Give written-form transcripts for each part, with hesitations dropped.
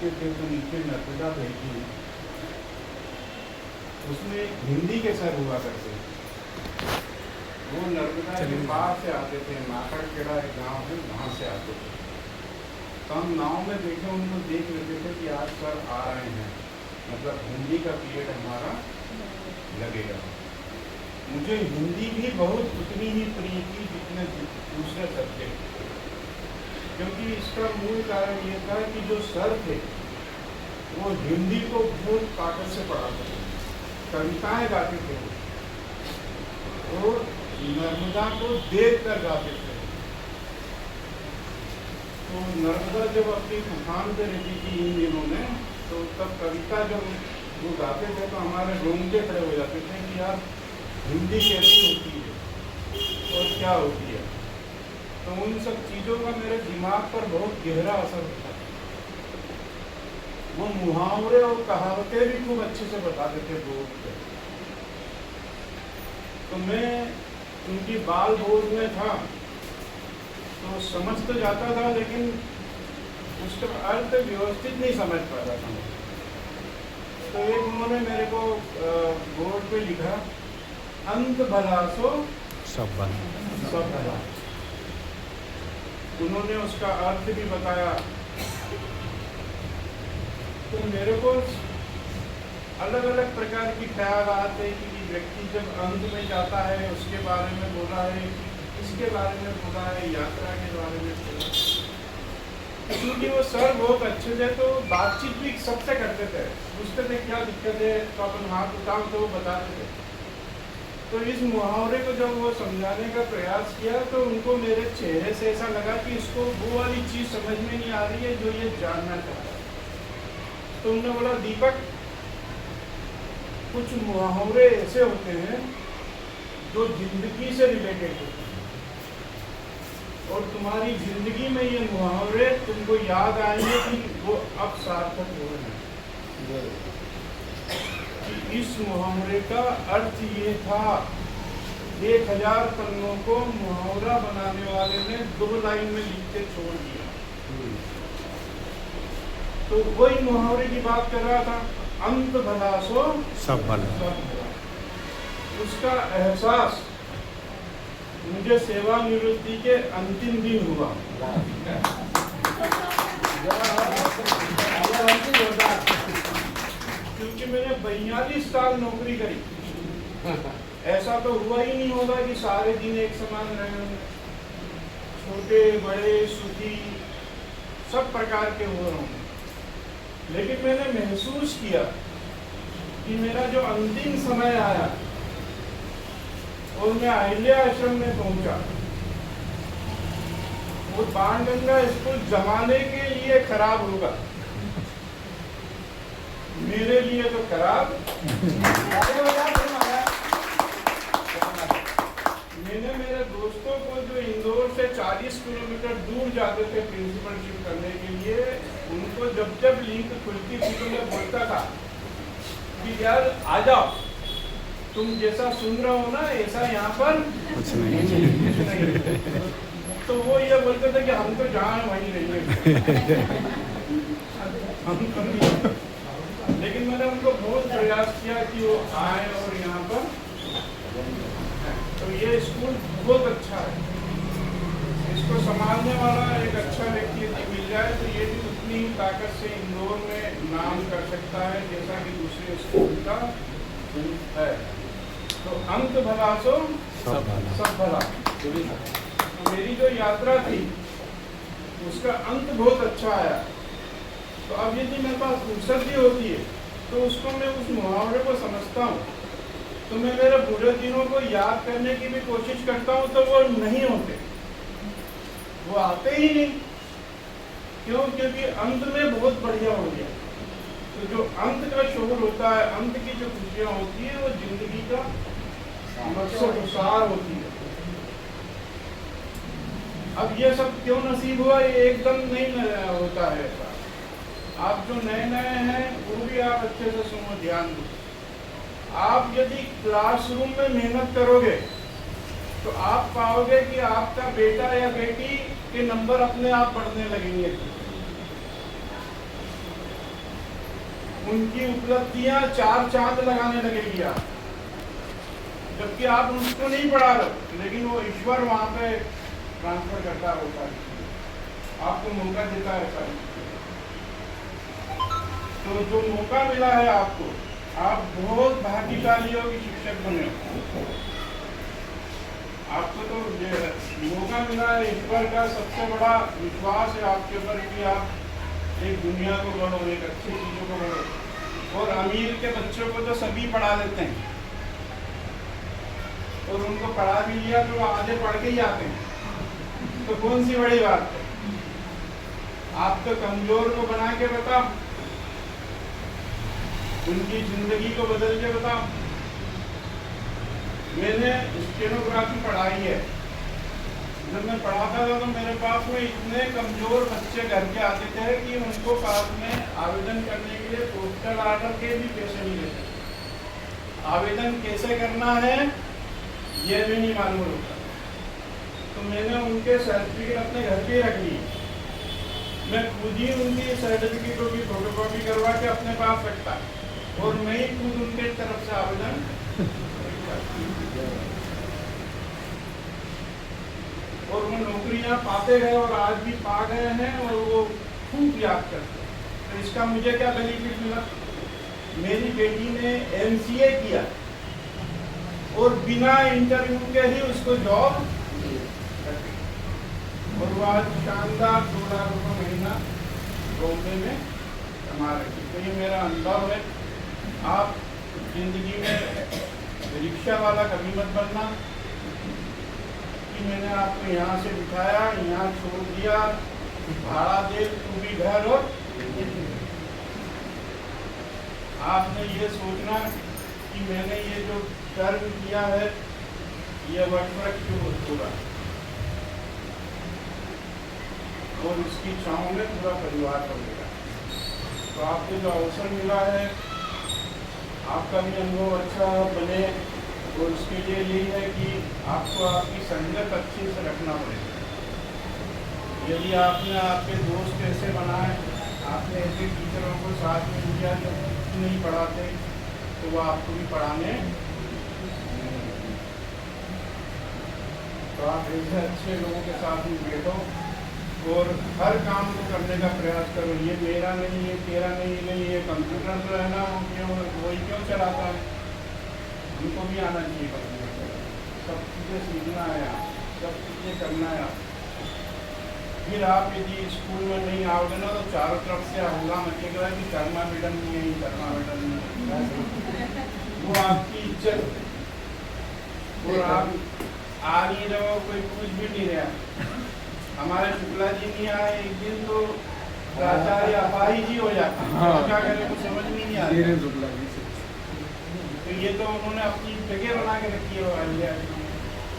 जाते थे तो नीचे नर्मदा बहती है, उसमें हिंदी के सर हुआ करते थे। वो नर्मदा के पार से आते थे, माकड़ केड़ा एक गाँव है, वहाँ से आते थे। तो हम नाव में बैठे उनको देख लेते थे कि आज सर आ रहे हैं, मतलब हिंदी का पीरियड हमारा लगेगा। मुझे हिंदी भी बहुत उतनी ही प्रिय थी जितने दूसरे सब्जेक्ट, क्योंकि इसका मूल कारण ये था कि जो सर थे वो हिंदी को बहुत ताकत से पढ़ाते थे, कविताएं गाते थे और नर्मदा को देख कर गाते थे। तो नर्मदा जब अपनी तूफान पे रहती थी इन दिनों में, तो तब कविता जब वो गाते थे तो हमारे रोंगटे खड़े हो जाते थे कि यार हिंदी कैसी होती है और क्या होती है। तो उन सब चीज़ों का मेरे दिमाग पर बहुत गहरा असर होता है। वो मुहावरे और कहावतें भी खूब अच्छे से बताते थे बोर्ड पे। तो मैं उनकी बाल बोर्ड में था तो समझ तो जाता था, लेकिन उसका अर्थ व्यवस्थित नहीं समझ पाता था। तो एक उन्होंने मेरे को बोर्ड पे लिखा, अंत भला सो सब भला। सब भला। उन्होंने उसका अर्थ भी बताया। तो मेरे को अलग अलग प्रकार की ख्याल आते हैं कि व्यक्ति जब अंत में जाता है उसके बारे में बोला है, इसके बारे में बोला है, यात्रा के बारे में बोला। क्योंकि वो सर बहुत अच्छे थे तो बातचीत भी सबसे करते थे, पूछते थे क्या दिक्कत है तो अपन हाथ उठाओ तो वो बताते थे। तो इस मुहावरे को जब वो समझाने का प्रयास किया तो उनको मेरे चेहरे से ऐसा लगा कि इसको वो वाली चीज़ समझ में नहीं आ रही है जो ये जानना चाह रहा है। तो उन्होंने बोला, दीपक कुछ मुहावरे ऐसे होते हैं जो जिंदगी से रिलेटेड होते हैं और तुम्हारी जिंदगी में ये मुहावरे तुमको याद आएंगे कि वो अब सार्थक हो रहे हैं। कि इस मुहावरे का अर्थ ये था, 1000 पन्नों को मुहावरा बनाने वाले ने 2 लाइन में लिख के छोड़ दिया। तो वही मुहावरे की बात कर रहा था, अंत भला सो सब भला। उसका एहसास मुझे सेवानिवृत्ति के अंतिम दिन हुआ। क्योंकि मैंने 42 साल नौकरी करी, ऐसा तो हुआ ही नहीं होगा कि सारे दिन एक समान रहे होंगे। छोटे बड़े सुखी सब प्रकार के हुए होंगे, लेकिन मैंने महसूस किया कि मेरा जो अंतिम समय आया और मैं अहिल्या आश्रम में पहुंचा, वो बाणगंगा स्कूल जमाने के लिए खराब होगा, मेरे लिए तो खराब। मैंने मेरे दोस्तों को जो इंदौर से 40 किलोमीटर दूर जाते थे प्रिंसिपलशिप करने के लिए, उनको जब जब लिंक खुलती थी तो मैं बोलता था कि यार आ जाओ, तुम जैसा सुन रहे हो ना ऐसा यहाँ पर कुछ नहीं। तो वो ये बोलते थे कि हम तो जहाँ वहीं रहेंगे। लेकिन मैंने उनको बहुत प्रयास किया कि वो आए और यहाँ पर। तो ये स्कूल बहुत अच्छा है, इसको संभालने वाला एक अच्छा व्यक्ति यदि मिल जाए तो ये भी उतनी ही ताकत से इंदौर में नाम कर सकता है जैसा कि दूसरे स्कूल का है। तो अंत भला सो सब भला। तो मेरी जो यात्रा थी उसका अंत बहुत अच्छा आया। तो अब यदि मेरे पास फुर्सत भी होती है तो उसको मैं उस मुहावरे को समझता हूँ, तो मैं मेरे बुरे दिनों को याद करने की भी कोशिश करता हूँ, तो वो नहीं होते, वो आते ही नहीं। क्यों? क्योंकि अंत में बहुत बढ़िया हो गया। तो जो अंत का शोर होता है, अंत की जो खुशियाँ होती है, वो जिंदगी का मकसद सार होती है। अब ये सब क्यों नसीब हुआ, ये एकदम नहीं होता है ऐसा। आप जो नए नए हैं वो भी आप अच्छे से सुनो, ध्यान दो। आप यदि क्लासरूम में मेहनत करोगे तो आप पाओगे कि आपका बेटा या बेटी के नंबर अपने आप बढ़ने लगेंगे। उनकी उपलब्धियां 4 चांद लगाने लगेगी आप, जबकि आप उसको नहीं पढ़ा रहे, लेकिन वो ईश्वर वहां पे ट्रांसफर करता है, होता है, आपको मौका देता है सारी। तो जो मौका मिला है आपको, आप बहुत भाग्यशाली हो कि शिक्षक बने हो। आपको तो ये मौका मिला है, ईश्वर का सबसे बड़ा विश्वास है आपके ऊपर कि आप एक दुनिया को बढ़ो, एक अच्छी चीज़ों को बढ़ो। और अमीर के बच्चों को तो सभी पढ़ा देते हैं, और उनको पढ़ा भी लिया तो आधे पढ़ के ही आते हैं, तो कौन सी बड़ी बात है। आप तो कमजोर को बना के बताओ, उनकी जिंदगी को बदल के बताओ। मैंने स्टेनोग्राफी पढ़ाई है, जब मैं पढ़ाता था तो मेरे पास में इतने कमजोर बच्चे घर के आते थे कि उनको पास में आवेदन करने के लिए पोस्टल ऑर्डर के भी पैसे नहीं देते। आवेदन कैसे करना है ये भी नहीं मालूम होता, तो मैंने उनके सर्टिफिकेट अपने घर पे रख लिए। मैं खुद ही उनकी सर्टिफिकेटों की फोटोकॉपी करवा के अपने पास रखता, और मैं ही खुद उनके तरफ से आवेदन। और वो नौकरियां पाते गए और आज भी पा गए हैं, और वो खूब याद करते हैं। तो इसका मुझे क्या बेनिफिट मिला, मेरी बेटी ने MCA किया और बिना इंटरव्यू के ही उसको जॉब, और वो आज शानदार 2 लाख रुपये महीना बॉम्बे में कमा रही है। तो ये मेरा अनुभव है। आप जिंदगी में रिक्शा वाला कभी मत बनना कि मैंने आपको यहाँ से बिठाया, यहाँ छोड़ दिया, भाड़ा दे तू भी घर हो। आपने ये सोचना कि मैंने ये जो कर्म किया है ये वटवृक्ष क्यों होगा, और इसकी छाँव में पूरा परिवार पड़ेगा। तो आपको जो अवसर मिला है, आपका भी अनुभव अच्छा बने, और उसके लिए यही है कि आपको आपकी संगत अच्छे से रखना पड़ेगा। यदि आपने आपके दोस्त ऐसे बनाए, आपने ऐसे टीचरों को साथ में लिया जो नहीं पढ़ाते, तो वो आपको भी पढ़ाने। तो आप ऐसे अच्छे लोगों के साथ में बैठो और हर काम को करने का प्रयास करो। ये मेरा नहीं, ये तेरा नहीं, ये कंप्यूटर तो है ना, वो क्यों, वही क्यों चलाता है, उनको भी आना चाहिए कंप्यूटर। सब चीज़ें सीखना है, सब चीज़ें करना है। फिर आप यदि स्कूल में नहीं आओगे ना तो चारों तरफ से हल्ला मचेगा कि कर्मा मैडम नहीं है, कर्मा मैडम नहीं है। वो आपकी इज्जत, और आप आ नहीं रहो, कोई कुछ भी नहीं रहा। हमारे शुक्ला जी नहीं आए एक दिन तो प्राचार्य अपाहिज ही हो जाता है। हाँ। क्या करें कुछ समझ में नहीं आ रहा। तो ये तो उन्होंने अपनी जगह बना के रखी है।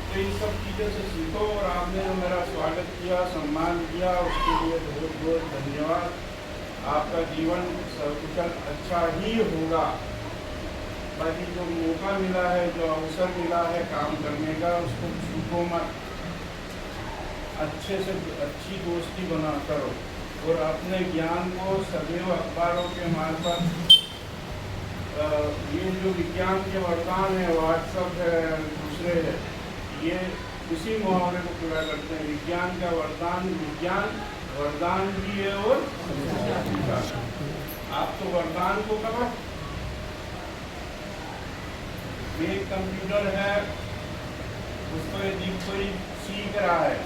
तो इन सब चीज़ों से सीखो, और आपने जो मेरा स्वागत किया, सम्मान किया, उसके लिए बहुत बहुत धन्यवाद। आपका जीवन सकुशल अच्छा ही होगा। बाकी जो मौका मिला है, जो अवसर मिला है काम करने का, उसको छूटो मत, अच्छे से अच्छी दोस्ती बना करो, और अपने ज्ञान को सदैव अखबारों के मार्फत, ये जो विज्ञान के वरदान है, व्हाट्सएप है, दूसरे है, ये उसी मुहावरे को पूरा करते हैं। विज्ञान का वरदान, विज्ञान वरदान भी है, और आप तो वरदान को करो। एक कंप्यूटर है, उसको यदि कोई सीख रहा है